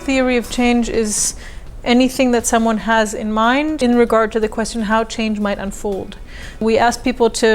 theory of change is anything that someone has in mind in regard to the question how change might unfold. We ask people to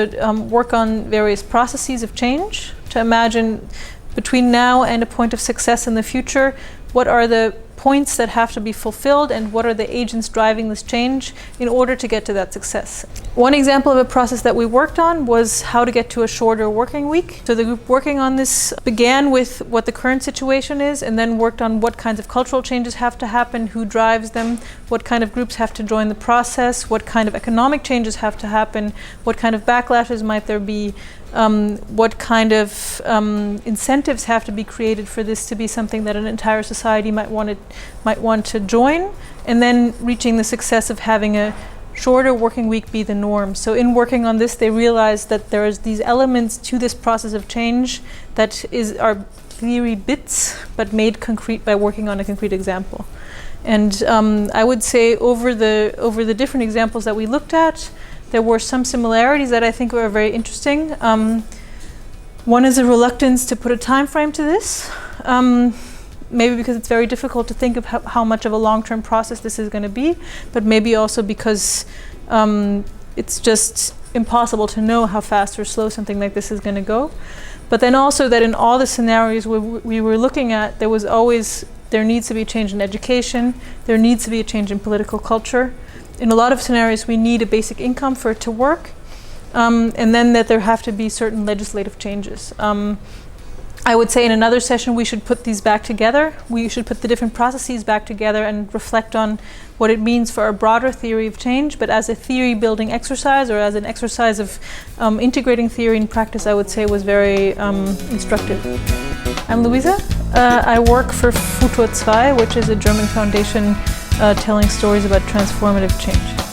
work on various processes of change, to imagine between now and a point of success in the future, what are the points that have to be fulfilled and what are the agents driving this change in order to get to that success. One example of a process that we worked on was how to get to a shorter working week. So the group working on this began with what the current situation is and then worked on what kinds of cultural changes have to happen, who drives them, what kind of groups have to join the process, what kind of economic changes have to happen, what kind of backlashes might there be, what kind of incentives have to be created for this to be something that an entire society might want to join, and then reaching the success of having a shorter working week be the norm. So in working on this, they realized that there is these elements to this process of change that are theory bits, but made concrete by working on a concrete example. And I would say over the different examples that we looked at, there were some similarities that I think were very interesting. One is a reluctance to put a time frame to this, maybe because it's very difficult to think of how much of a long-term process this is going to be, but maybe also because it's just impossible to know how fast or slow something like this is going to go. But then also that in all the scenarios we were looking at, there needs to be a change in education, there needs to be a change in political culture. In a lot of scenarios, we need a basic income for it to work, and then that there have to be certain legislative changes. I would say in another session we should put these back together. We should put the different processes back together and reflect on what it means for a broader theory of change, but as a theory building exercise or as an exercise of integrating theory and practice, I would say was very instructive. I'm Luisa. I work for Futur 2, which is a German foundation telling stories about transformative change.